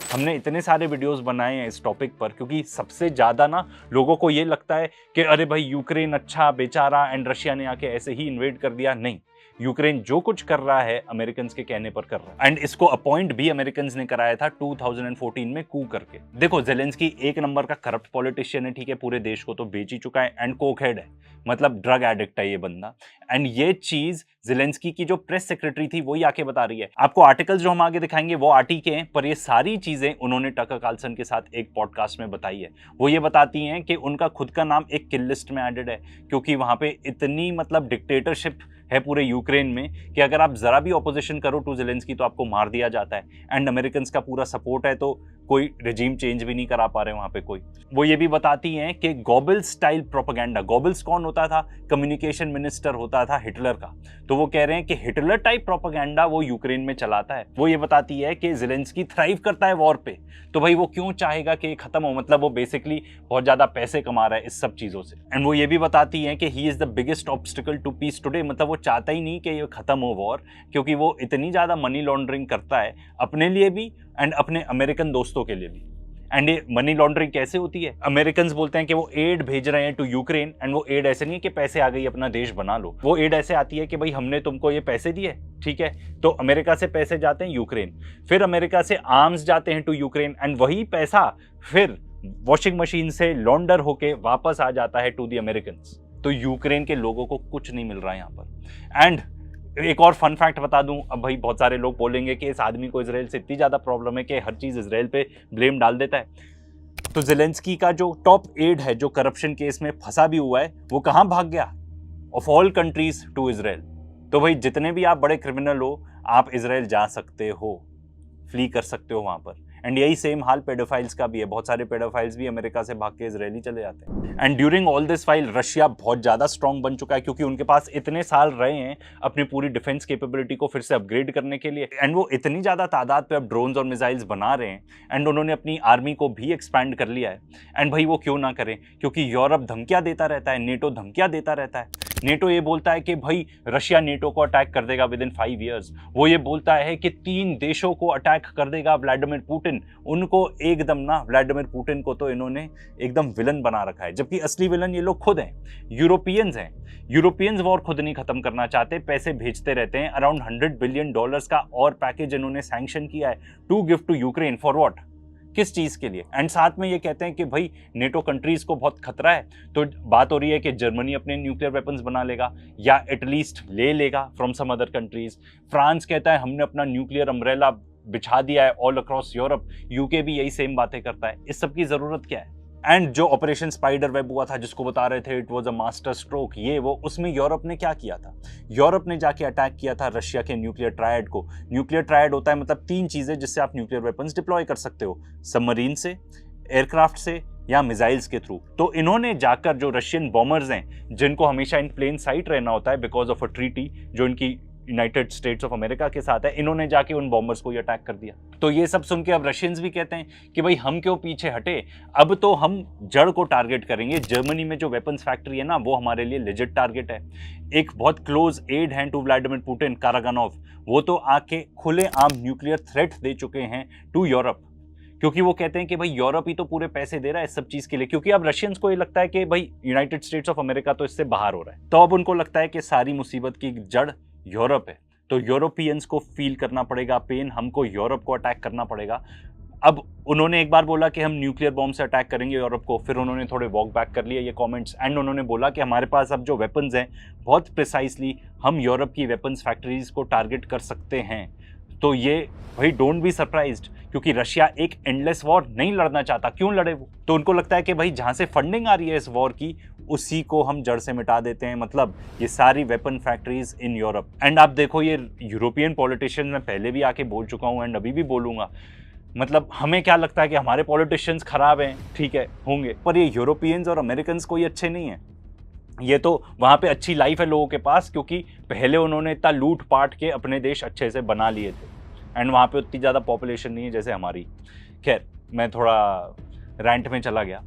हमने इतने सारे वीडियोस बनाए हैं इस टॉपिक पर क्योंकि सबसे ज़्यादा ना लोगों को ये लगता है कि अरे भाई यूक्रेन अच्छा बेचारा एंड रशिया ने आके ऐसे ही इन्वेड कर दिया। नहीं, यूक्रेन जो कुछ कर रहा है अमेरिकन के कहने पर कर रहा है एंड इसको अपॉइंट भी अमेरिकन ने कराया था 2014 में कू करके। देखो जेलेंस्की एक नंबर का करप्ट पॉलिटिशियन है, ठीक है, पूरे देश को तो बेच ही चुका है एंड कोकहेड है, मतलब ड्रग एडिक्ट है ये बंदा। एंड ये चीज जेलेंस्की की जो प्रेस सेक्रेटरी थी वही आके बता रही है। आपको आर्टिकल्स जो हम आगे दिखाएंगे वो आर्टी के हैं, पर ये सारी चीजें उन्होंने टकर कार्लसन के साथ एक पॉडकास्ट में बताई है। वो ये बताती हैं कि उनका खुद का नाम एक किल लिस्ट में एडेड है क्योंकि वहां पे इतनी मतलब डिक्टेटरशिप है पूरे यूक्रेन में कि अगर आप जरा भी ऑपोजिशन करो टू जेलेंस्की तो आपको मार दिया जाता है। एंड अमेरिकन का पूरा सपोर्ट है तो कोई रिजीम चेंज भी नहीं करा पा रहे वहां पे कोई। वो ये भी बताती हैं कि गोबल्स स्टाइल प्रोपेगेंडा, गोबल्स कौन होता था? कम्युनिकेशन मिनिस्टर होता था हिटलर का। तो वो कह रहे हैं कि हिटलर टाइप प्रोपेगेंडा वो यूक्रेन में चलाता है। वो ये बताती है कि जेलेंस्की थ्राइव करता है वॉर पे, तो भाई वो क्यों चाहेगा कि खत्म हो? मतलब वो बेसिकली बहुत ज्यादा पैसे कमा रहा है इस सब चीजों से। एंड वो ये भी बताती है कि he is the biggest obstacle to peace today, मतलब वो चाहता ही नहीं कि ये खत्म हो वॉर, क्योंकि वो इतनी ज्यादा मनी लॉन्ड्रिंग करता है अपने लिए भी एंड अपने अमेरिकन दोस्तों के लिए भी। एंड ये मनी लॉन्ड्रिंग कैसे होती है? अमेरिकन बोलते हैं कि वो एड भेज रहे हैं टू यूक्रेन एंड वो एड ऐसे नहीं है कि पैसे आ गई अपना देश बना लो। वो एड ऐसे आती है कि भाई हमने तुमको ये पैसे दिए, ठीक है, तो अमेरिका से पैसे जाते हैं यूक्रेन, फिर अमेरिका से आर्म्स जाते हैं टू यूक्रेन एंड वही पैसा फिर वॉशिंग मशीन से लॉन्डर होके वापस आ जाता है टू द अमेरिकन। तो यूक्रेन के लोगों को कुछ नहीं मिल रहा है यहाँ पर। एंड एक और फन फैक्ट बता दूं, अब भाई बहुत सारे लोग बोलेंगे कि इस आदमी को इजराइल से इतनी ज्यादा प्रॉब्लम है कि हर चीज इजराइल पे ब्लेम डाल देता है। तो जेलेंस्की का जो टॉप एड है जो करप्शन केस में फंसा भी हुआ है, वो कहां भाग गया? Of all countries to Israel. तो भाई जितने भी आप बड़े क्रिमिनल हो आप इजराइल जा सकते हो, फ्ली कर सकते हो वहां पर। एंड यही सेम हाल पेडोफाइल्स का भी है, बहुत सारे पेडोफाइल्स भी अमेरिका से भाग के इजरायली चले जाते हैं। And during all this file Russia बहुत ज्यादा स्ट्रांग बन चुका है क्योंकि उनके पास इतने साल रहे हैं अपनी पूरी डिफेंस कैपेबिलिटी को फिर से अपग्रेड करने के लिए। एंड वो इतनी ज्यादा तादाद पे अब ड्रोन्स और मिसाइल्स बना रहे हैं एंड उन्होंने अपनी आर्मी को भी एक्सपैंड कर लिया है। एंड भाई वो क्यों ना करें, क्योंकि यूरोप धमकियां देता रहता है, नेटो धमकियां देता रहता है। नेटो ये बोलता है कि भाई रशिया नेटो को अटैक कर देगा विद इन 5 years। वो ये बोलता है कि 3 देशों को अटैक कर देगा व्लादिमीर पुतिन। उनको एकदम ना, व्लादिमीर पुतिन को तो इन्होंने एकदम विलन बना रखा है, जबकि असली विलन ये लोग खुद हैं, यूरोपियंस हैं। यूरोपियंस वॉर खुद नहीं खत्म करना चाहते, पैसे भेजते रहते हैं। अराउंड $100 बिलियन का और पैकेज इन्होंने सैंक्शन किया है to give to Ukraine. For what? किस चीज के लिए? एंड साथ में ये कहते हैं कि भाई नेटो कंट्रीज को बहुत खतरा है, तो बात हो रही है कि जर्मनी अपने न्यूक्लियर वेपन्स बना लेगा या एटलीस्ट ले लेगा from some other countries. France कहता है हमने अपना न्यूक्लियर अम्ब्रेला बिछा दिया है ऑल अक्रॉस यूरोप। यूके भी यही सेम बातें करता है। इस सब की जरूरत क्या है? एंड जो ऑपरेशन स्पाइडर वेब हुआ था जिसको बता रहे थे it was a master stroke, ये वो, उसमें यूरोप ने क्या किया था? यूरोप ने जाके अटैक किया था रशिया के न्यूक्लियर ट्रायड को। न्यूक्लियर ट्रायड होता है मतलब 3 चीजें जिससे आप न्यूक्लियर वेपन्स डिप्लॉय कर सकते हो, सबमरीन से, एयरक्राफ्ट से या मिसाइल्स के थ्रू। तो इन्होंने जाकर जो रशियन बॉमर्स हैं जिनको हमेशा इन प्लेन साइट रहना होता है बिकॉज ऑफ अ ट्रीटी जो इनकी यूनाइटेड स्टेट्स ऑफ अमेरिका के साथ है, इन्होंने जाके उन बॉम्बर्स को ही अटैक कर दिया। तो ये सब सुन के अब रशियंस भी कहते हैं कि भाई हम क्यों पीछे हटे, अब तो हम जड़ को टारगेट करेंगे। जर्मनी में जो वेपन्स फैक्ट्री है ना वो हमारे लिए लेजिट टारगेट है। एक बहुत क्लोज एड है टू व्लादिमीर पुतिन, कारागानोव, वो तो आके खुलेआम न्यूक्लियर थ्रेट दे चुके हैं टू यूरोप, क्योंकि वो कहते हैं कि भाई यूरोप ही तो पूरे पैसे दे रहा है इस सब चीज के लिए। क्योंकि अब रशियंस को ये लगता है कि भाई यूनाइटेड स्टेट्स ऑफ अमेरिका तो इससे बाहर हो रहा है, तो अब उनको लगता है कि सारी मुसीबत की जड़ यूरोप है। तो यूरोपियंस को फील करना पड़ेगा पेन, हमको यूरोप को अटैक करना पड़ेगा। अब उन्होंने एक बार बोला कि हम न्यूक्लियर बॉम्ब से अटैक करेंगे यूरोप को, फिर उन्होंने थोड़े वॉक बैक कर लिए ये कमेंट्स एंड उन्होंने बोला कि हमारे पास अब जो वेपन्स हैं बहुत प्रिसाइसली हम यूरोप की वेपन्स फैक्ट्रीज को टारगेट कर सकते हैं। तो ये भाई डोंट बी सरप्राइज्ड, क्योंकि रशिया एक एंडलेस वॉर नहीं लड़ना चाहता। क्यों लड़े वो? तो उनको लगता है कि भाई जहां से फंडिंग आ रही है इस वॉर की उसी को हम जड़ से मिटा देते हैं, मतलब ये सारी weapon factories in Europe. And आप देखो ये यूरोपियन पॉलिटिशियन मैं पहले भी आके बोल चुका हूँ एंड अभी भी बोलूंगा, मतलब हमें क्या लगता है कि हमारे पॉलिटिशियंस खराब हैं, ठीक है होंगे, पर ये यूरोपियंस और अमेरिकन कोई अच्छे नहीं है। ये तो वहाँ पे अच्छी लाइफ है लोगों के पास क्योंकि पहले उन्होंने इतना लूट पाट के अपने देश अच्छे से बना लिए थे एंड वहाँ पे उतनी ज़्यादा पॉपुलेशन नहीं है जैसे हमारी। खैर मैं थोड़ा रैंट में चला गया।